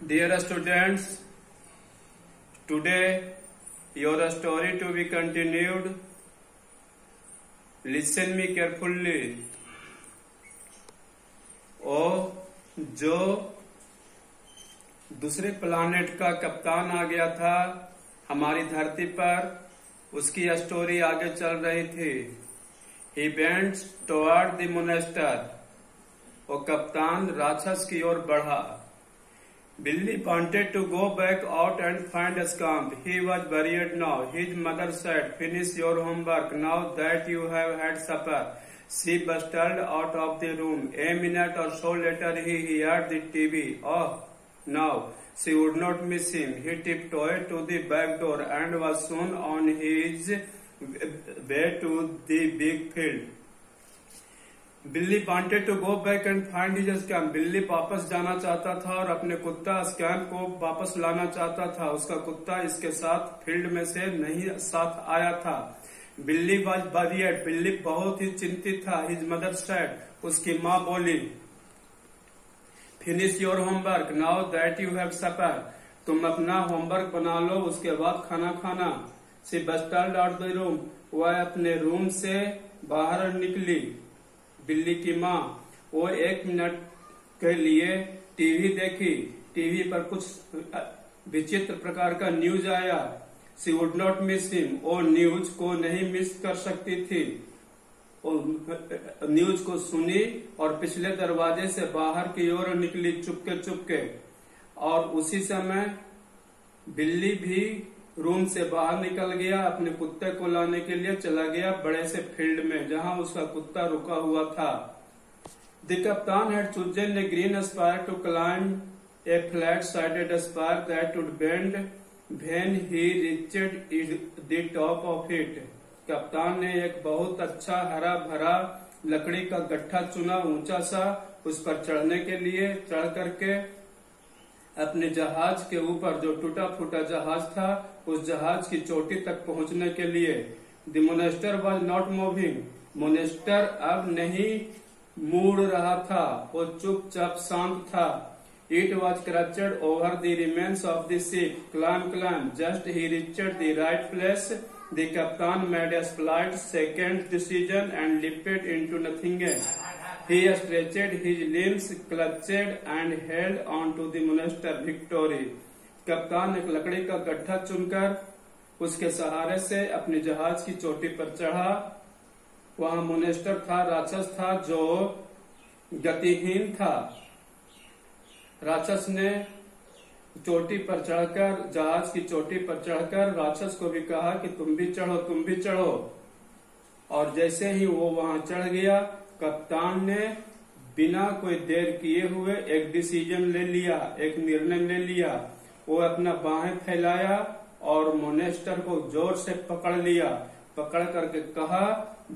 Dear students, today your story to be continued. Listen me carefully. ओ जो दूसरे planet का कप्तान आ गया था हमारी धरती पर, उसकी स्टोरी आगे चल रही थी। He went toward the monster. वो कप्तान राक्षस की ओर बढ़ा। Billy wanted to go back out and find Scamp. He was worried now. His mother said, "Finish your homework now that you have had supper." She bustled out of the room. A minute or so later, he heard the TV. Oh, no, she would not miss him. He tiptoed to the back door and was soon on his way to the big field. Billy wanted to go back and find his Scamp. Billy वापस जाना चाहता था और अपने कुत्ता scamp को वापस लाना चाहता था। उसका कुत्ता इसके साथ फील्ड में से नहीं साथ आया था। बिल्ली वाज वरीड। बिल्ली बहुत ही चिंतित था। हिज मदर सेड, उसकी माँ बोली, finish your homework now that you have supper. तुम अपना होमवर्क बना लो, उसके बाद खाना खाना। She bustled out the room. वह अपने रूम से बाहर निकली। बिल्ली की माँ वो 1 मिनट के लिए टीवी देखी। टीवी पर कुछ विचित्र प्रकार का न्यूज आया। She would not miss him. वो न्यूज को नहीं मिस कर सकती थी। न्यूज को सुनी और पिछले दरवाजे से बाहर की ओर निकली चुपके चुपके। और उसी समय बिल्ली भी रूम से बाहर निकल गया। अपने कुत्ते को लाने के लिए चला गया बड़े से फील्ड में जहां उसका कुत्ता रुका हुआ था। The captain had chosen a green spire to climb a flat sided spire that would bend when he reached the top of it. कप्तान ने एक बहुत अच्छा हरा भरा लकड़ी का गट्ठा चुना, ऊंचा सा। उस पर चढ़ने के लिए चढ़ करके अपने जहाज के ऊपर, जो टूटा फूटा जहाज था, उस जहाज की चोटी तक पहुंचने के लिए। The monster was not moving. Monster अब नहीं मुड़ रहा था, वो चुपचाप शांत था। It was crouched over the remains of the ship. Klim just ही reached the right place. The कप्तान made a slight second decision and lifted into nothingness. He stretched his limbs, clutched and held on to the monster victory. कप्तान एक लकड़ी का गट्ठा चुनकर उसके सहारे से अपने जहाज की चोटी पर चढ़ा। वहां मोनेस्टर था, राक्षस था जो गतिहीन था। राक्षस ने चोटी पर चढ़कर, जहाज की चोटी पर चढ़कर राक्षस को भी कहा कि तुम भी चढ़ो, तुम भी चढ़ो। और जैसे ही वो वहां चढ़ गया, कप्तान ने बिना कोई देर किए हुए एक डिसीजन ले लिया, एक निर्णय ले लिया। वो अपना बाहें फैलाया और मोनेस्टर को जोर से पकड़ लिया। पकड़ करके कहा,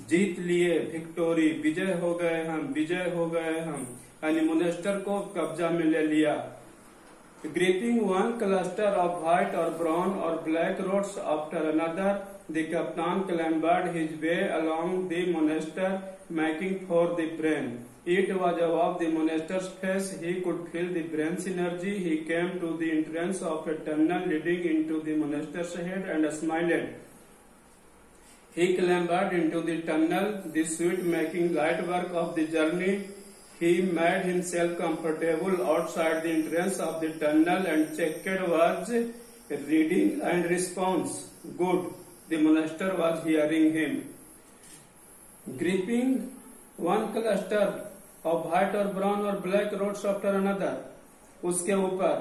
जीत लिए, विक्टोरी, विजय हो गए हम, विजय हो गए हम। यानी मोनेस्टर को कब्जा में ले लिया। Gripping one cluster of white और ब्राउन और black rods after another, the captain clambered his way along the monster, making for the brain. It was above the monster's face. He could feel the brain's energy. He came to the entrance of a tunnel leading into the monster's head and smiled. He clambered into the tunnel, the suit making light work of the journey. He made himself comfortable outside the entrance of the tunnel and checked was reading and response. Good. The monster was hearing him. Gripping one cluster of white or brown or black rods after another, उसके ऊपर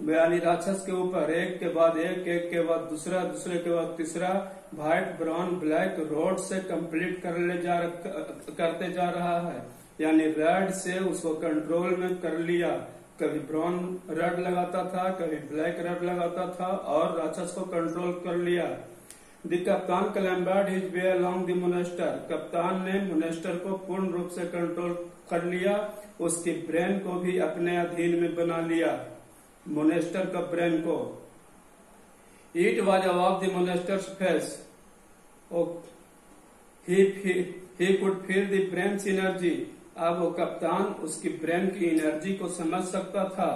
यानी राक्षस के ऊपर एक के बाद एक, एक के बाद दूसरा, दूसरे के बाद तीसरा व्हाइट ब्राउन ब्लैक रोड से कंप्लीट करते जा रहा है। यानी रेड से उसको कंट्रोल में कर लिया। कभी ब्राउन रेड लगाता था, कभी ब्लैक रेड लगाता था और राक्षस को कंट्रोल कर लिया। The कप्तान clambered his way along the monster. कप्तान ने मोनेस्टर को पूर्ण रूप से कंट्रोल कर लिया। उसकी ब्रेन को भी अपने अधीन में बना लिया, मोनेस्टर का ब्रेन को। It was above the monester's face. He could feel the brain's energy. अब वो कप्तान उसकी ब्रेन की एनर्जी को समझ सकता था।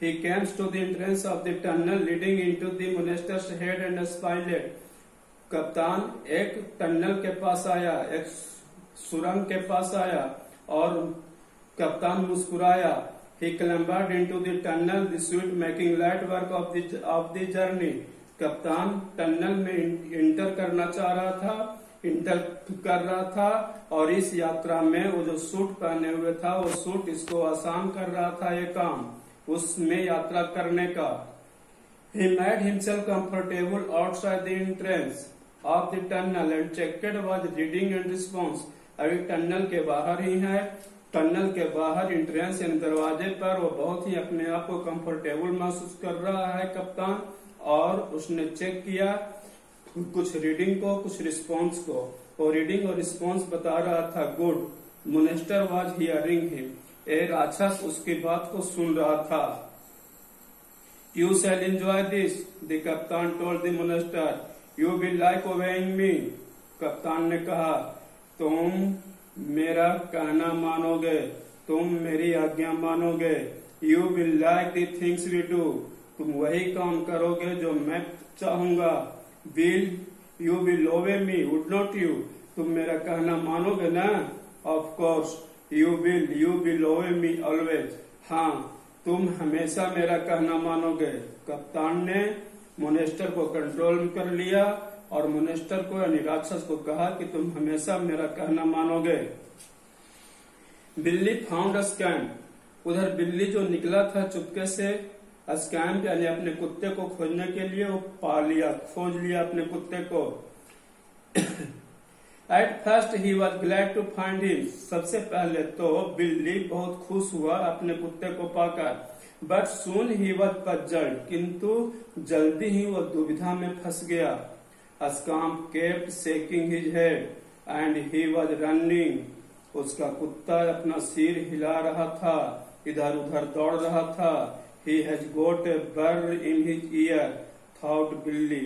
He came to the entrance of the tunnel leading into the monastery's head and smiled. कप्तान एक टनल के पास आया, एक सुरंग के पास आया और कप्तान मुस्कुराया. He clambered into the tunnel, the suit making light work of the journey. कप्तान टनल में इंटर करना चाह रहा था, इंटर कर रहा था और इस यात्रा में वो जो सूट पहने हुए था वो सूट इसको आसान कर रहा था ये काम उसमें यात्रा करने का. He made himself comfortable outside the entrance of the tunnel and checked was reading and response. अभी टनल के बाहर ही है. टनल के बाहर एंट्रेंस यानी दरवाजे पर वो बहुत ही अपने आप को कंफर्टेबल महसूस कर रहा है कप्तान. और उसने चेक किया कुछ रीडिंग को कुछ रिस्पॉन्स को. और रीडिंग और रिस्पॉन्स बता रहा था good. Monster was hearing him. ए राक्षस उसकी बात को सुन रहा था. You shall enjoy this the कप्तान told the monster. You will like obeying me. कप्तान ने कहा तुम मेरा कहना मानोगे, तुम मेरी आज्ञा मानोगे. You will like the things we do. तुम वही काम करोगे जो मैं चाहूंगा. विल यू विल ओबे मी वुड नॉट यू. तुम मेरा कहना मानोगे ना. ऑफ कोर्स यू विल ओबे मी ऑलवेज. हाँ तुम हमेशा मेरा कहना मानोगे. कप्तान ने मोनेस्टर को कंट्रोल कर लिया और मोनेस्टर को यानी राक्षस को कहा कि तुम हमेशा मेरा कहना मानोगे. बिल्ली फाउंड अ स्कैम्प. उधर बिल्ली जो निकला था चुपके से स्कैम्प यानी अपने कुत्ते को खोजने के लिए वो पा लिया, खोज लिया अपने कुत्ते को. At first he was glad to find him. सबसे पहले तो बिल्ली बहुत खुश हुआ अपने कुत्ते को पाकर. But soon he was puzzled. किंतु जल्दी ही वो दुविधा में फंस गया. Scamp kept shaking his head and he was running. उसका कुत्ता अपना सिर हिला रहा था, इधर उधर दौड़ रहा था. He has got a burr in his ear, thought बिल्ली.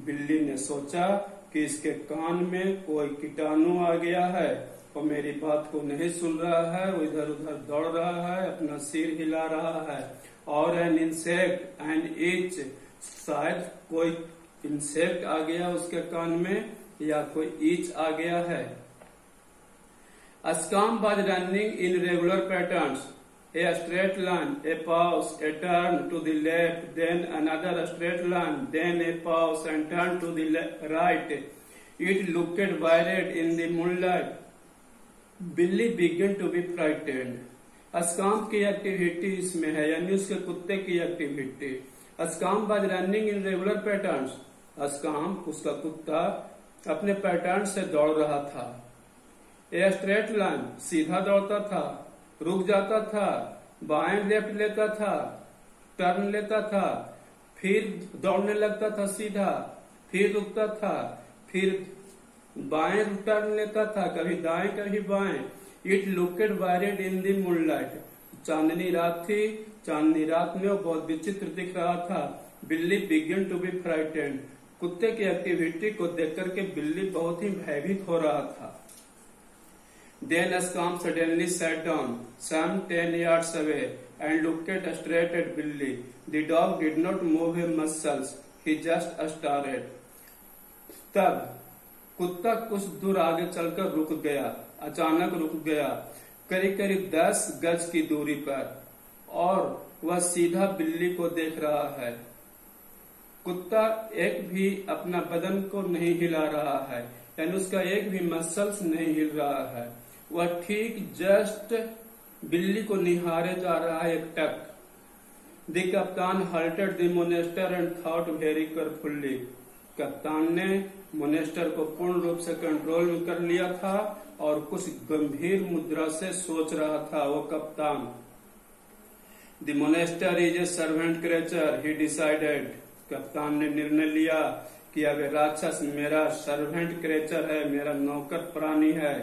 बिल्ली ने सोचा कि इसके कान में कोई कीटाणु आ गया है और मेरी बात को नहीं सुन रहा है. वो इधर उधर दौड़ रहा है, अपना सिर हिला रहा है. और एन इंसेक्ट एंड इच. शायद कोई इंसेक्ट आ गया उसके कान में या कोई ईच आ गया है. Scamp was running in regular patterns. A straight line, a pause, a turn to the left, then another straight line, then a pause and turn to the right. It looked varied in the moonlight. Billy began to be frightened. Scamp की activity इसमें है यानी उसके कुत्ते की activity. Scamp was running in regular patterns. Scamp उसका कुत्ता अपने पैटर्न से दौड़ रहा था. A straight line, सीधा दौड़ता था, रुक जाता था, बाएं लेफ्ट लेता था, टर्न लेता था, फिर दौड़ने लगता था सीधा, फिर रुकता था, फिर बाएं टर्न लेता था, कभी दाएं कभी बाएं. It looked weird in the moonlight. चांदनी रात थी, चांदनी रात में वो बहुत विचित्र दिख रहा था. बिल्ली बिगिन टू बी फ्राइटेंड. कुत्ते की एक्टिविटी को देख करके बिल्ली बहुत ही भयभीत हो रहा था. Then Scamp suddenly sat down, some 10 yards away, and looked straight at Billy. The dog did not move his muscles; he just stared. तब कुत्ता कुछ दूर आगे चलकर रुक गया, अचानक रुक गया, करीब करीब 10 गज की दूरी पर, और वह सीधा बिल्ली को देख रहा है. कुत्ता एक भी अपना बदन को नहीं हिला रहा है, यानी उसका एक भी मसल्स नहीं हिल रहा है. वह ठीक जस्ट बिल्ली को निहारे जा रहा है एक टक. द कप्तान halted the monster and thought very carefully. कप्तान ने मोनेस्टर को पूर्ण रूप से कंट्रोल में कर लिया था और कुछ गंभीर मुद्रा से सोच रहा था वो कप्तान. The Monster is a servant creature, he decided. कप्तान ने निर्णय लिया कि अब राक्षस मेरा सर्वेंट क्रेचर है, मेरा नौकर प्राणी है.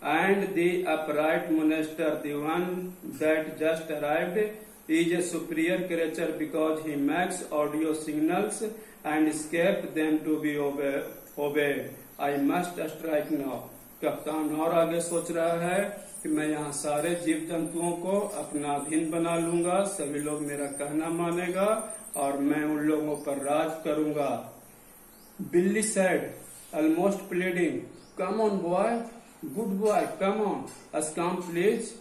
And the upright monster, the one that just arrived, is a superior creature because he makes audio signals and escape them to be obeyed. I must strike now. कप्तान और आगे सोच रहा है कि मैं यहाँ सारे जीव जंतुओं को अपना अधीन बना लूंगा, सभी लोग मेरा कहना मानेगा और मैं उन लोगों पर राज करूंगा। Billy said, almost pleading, come on boy, good boy, come on, Scamp please.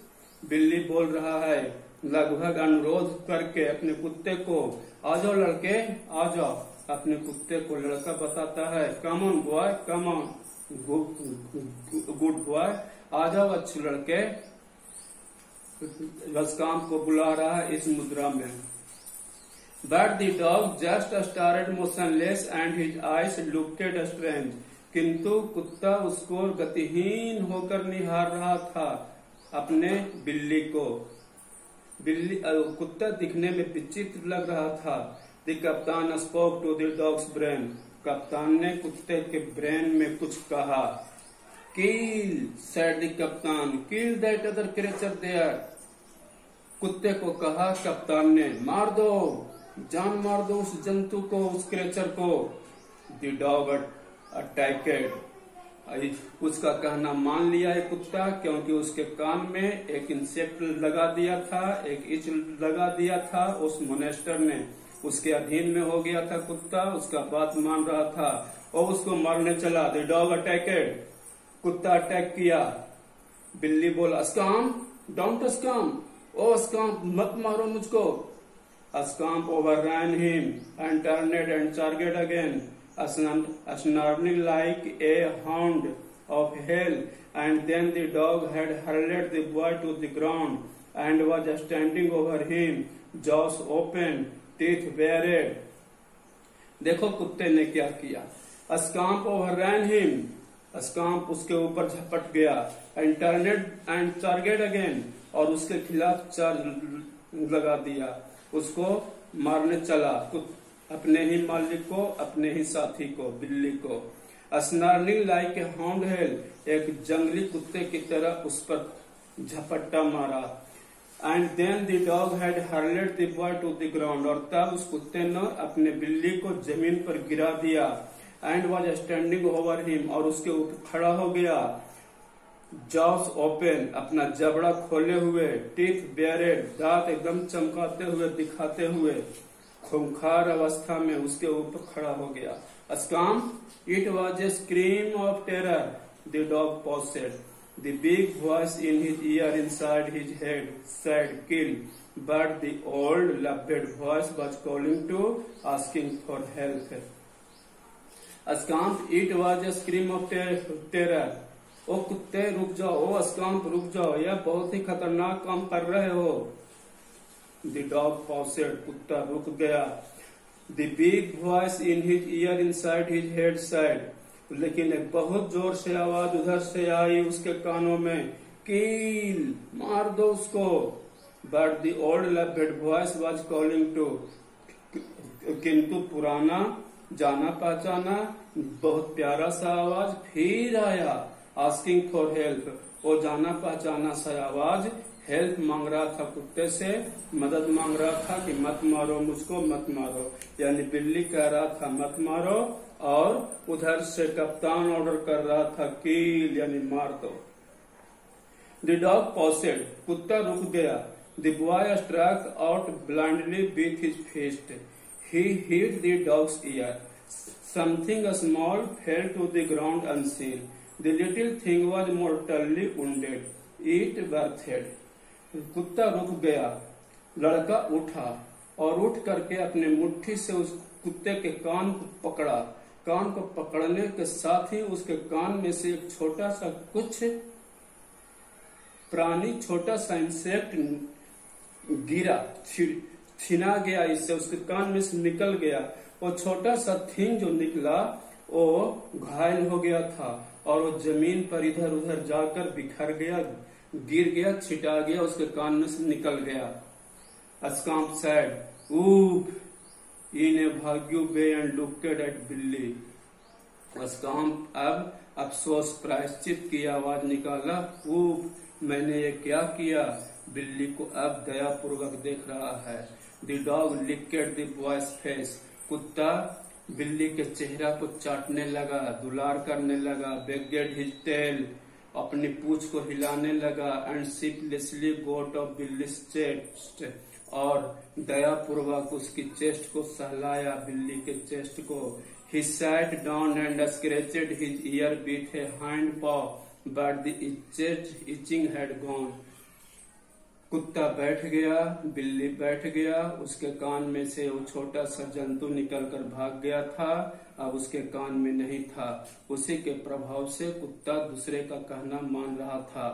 Billy बोल रहा है, लगभग अनुरोध करके अपने कुत्ते को, आ जाओ लड़के, आ जाओ। अपने कुत्ते को लड़का बताता है, come on boy, come on, good boy, आ जाओ अच्छे लड़के। अस्काम को बुला रहा है इस मुद्रा में। But the dog just started motionless and his eyes looked strange. किंतु कुत्ता उसको गतिहीन होकर निहार रहा था अपने बिल्ली को। कुत्ता दिखने में विचित्र लग रहा था। The captain spoke to the dog's brain. कप्तान ने कुत्ते के ब्रेन में कुछ कहा। Kill, said the captain. Kill that other creature there. कुत्ते को कहा कप्तान ने, मार दो, जान मार दो उस जंतु को, उस क्रेचर को। The dog attacked. उसका कहना मान लिया है कुत्ता, क्योंकि उसके कान में एक इंसेक्ट लगा दिया था, एक इच लगा दिया था। उस मोनेस्टर ने उसके अधीन में हो गया था कुत्ता, उसका बात मान रहा था और उसको मारने चला। The dog attacked. कुत्ता अटैक किया। बिल्ली बोला, अस्काम, डोंट अस्काम, ओ अस्काम, मत मारो मुझको। अस्काम overran him and turned and charged again, snarling like a hound of hell. And then the dog had hurled the boy to the ground and was standing over him, jaws open, teeth bared. देखो कुत्ते ने क्या किया। अस्काम overran him, अस्काम उसके ऊपर झपट गया। And turned and charged again, और उसके खिलाफ चार्ज लगा दिया, उसको मारने चला, अपने ही मालिक को, अपने ही साथी को, बिल्ली को। Snarling like a hound hell, एक जंगली कुत्ते की तरह उस पर झपट्टा मारा। And then the dog had hurled the boy to the ground, और तब उस कुत्ते ने अपने बिल्ली को जमीन पर गिरा दिया। And was standing over him, और उसके ऊपर खड़ा हो गया। जॉस ओपन, अपना जबड़ा खोले हुए। टीथ बेयरेड, दांत एकदम चमकाते हुए, दिखाते हुए, खूंखार अवस्था में उसके ऊपर खड़ा हो गया। Scamp, it was a scream of terror, the dog paused, the big voice in his ear inside his head said kill, but the old loved voice was calling too, asking for help. Scamp, it was a scream of terror, ओ कुत्ते रुक जाओ, ओ अस्काम रुक जाओ, यह बहुत ही खतरनाक काम कर रहे हो। द डॉग पॉसेड, कुत्ता रुक गया। The big voice in his ear inside his head said, लेकिन एक बहुत जोर से आवाज उधर से आई उसके कानों में, किल, मार दो उसको। But the old loved voice was calling to, किंतु पुराना जाना पहचाना बहुत प्यारा सा आवाज फिर आया, आस्किंग फॉर हेल्प, वो जाना पहचाना सा आवाज हेल्प मांग रहा था, कुत्ते से मदद मांग रहा था कि मत मारो मुझको, मत मारो। यानी बिल्ली कह रहा था मत मारो, और उधर से कप्तान ऑर्डर कर रहा था किल, यानी मार दो। द डॉग पॉसेड, कुत्ता रुक गया। The boy struck out blindly with his fist, he hit the dog's ear, something small fell to the ground unseen, the little thing was mortally wounded, it birthed. कुत्ता रुक गया, लड़का उठा और उठ करके अपने मुट्ठी से उस कुत्ते के कान को पकड़ा। कान को पकड़ने के साथ ही उसके कान में से एक छोटा सा कुछ प्राणी, छोटा सा इंसेक्ट गिरा, छिना गया, इससे उसके कान में से निकल गया। वो छोटा सा थिंग जो निकला वो घायल हो गया था, और वो जमीन पर इधर उधर जाकर बिखर गया, गिर गया, छिटा गया, उसके कान में से निकल गया। अस्काम सैड, ऊप, इन ए भाग्यू बे एंड लुक्ड एट बिल्ली। अस्काम अब अफसोस प्रायश्चित की आवाज निकाला, ऊप, मैंने ये क्या किया। बिल्ली को अब दया पूर्वक देख रहा है। The dog licked the boys face, कुत्ता बिल्ली के चेहरा को चाटने लगा, दुलार करने लगा। बेगेड हिज टेल, अपनी पूंछ को हिलाने लगा। एंड शिपलेसली गोट ऑफ बिल्लीज चेस्ट, और दयापूर्वक उसकी चेस्ट को सहलाया, बिल्ली के चेस्ट को। He sat down and scratched his ear with a hind paw, but the itching had gone. कुत्ता बैठ गया, बिल्ली बैठ गया, उसके कान में से वो छोटा सा जंतु निकलकर भाग गया था, अब उसके कान में नहीं था। उसी के प्रभाव से कुत्ता दूसरे का कहना मान रहा था।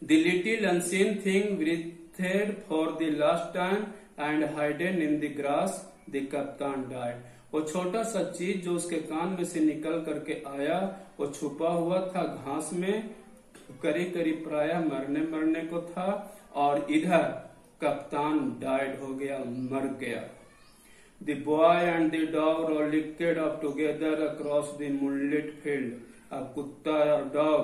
The little unseen thing breathed for the last time and hidden in the grass. The captain died. वो छोटा सा चीज जो उसके कान में से निकल करके आया, वो छुपा हुआ था घास में, करीब करीब प्राय मरने को था, और इधर कप्तान डाइड हो गया, मर गया। The boy and the dog licked up together across the moonlit field. अब कुत्ता और डॉग,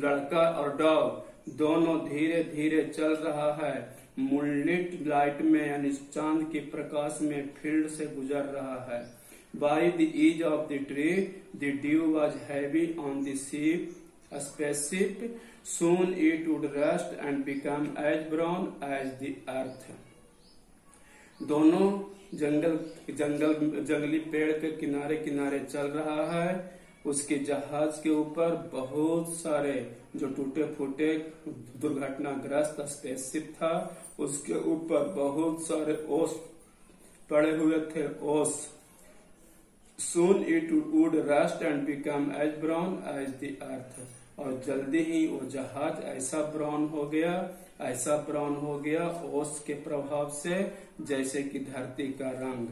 लड़का और डॉग दोनों धीरे धीरे चल रहा है मूनलिट लाइट में, यानी चांद की प्रकाश में फील्ड से गुजर रहा है। By the edge of the tree, the dew was heavy on the spaceship. Soon it would rust and become as brown as the earth. दोनों जंगली पेड़ के किनारे किनारे चल रहा है। उसके जहाज के ऊपर बहुत सारे जो टूटे फूटे दुर्घटनाग्रस्त स्पेसशिप था, उसके ऊपर बहुत सारे ओस पड़े हुए थे, ओस। Soon it would rust and become as brown as the earth. और जल्दी ही वो जहाज ऐसा ब्राउन हो गया ओस के प्रभाव से, जैसे कि धरती का रंग।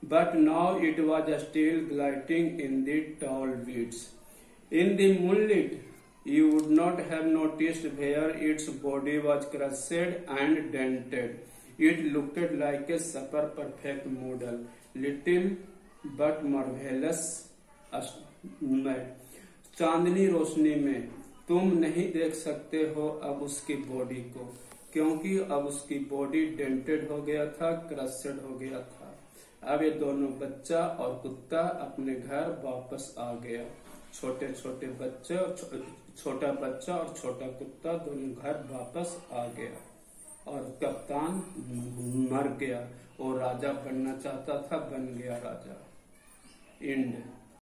But now it was still gliding in the tall weeds. In the moonlight, you would not have noticed where its body was crushed and dented. It looked like a super perfect model, little but marvelous. चांदनी रोशनी में तुम नहीं देख सकते हो अब उसकी body को, क्योंकि अब उसकी बॉडी डेंटेड हो गया था, क्रस्ड हो गया था। अब ये दोनों बच्चा और कुत्ता अपने घर वापस आ गया। छोटे बच्चे, छोटा बच्चा और छोटा कुत्ता दोनों घर वापस आ गया, और कप्तान मर गया। वो राजा बनना चाहता था, बन गया राजा। एंड।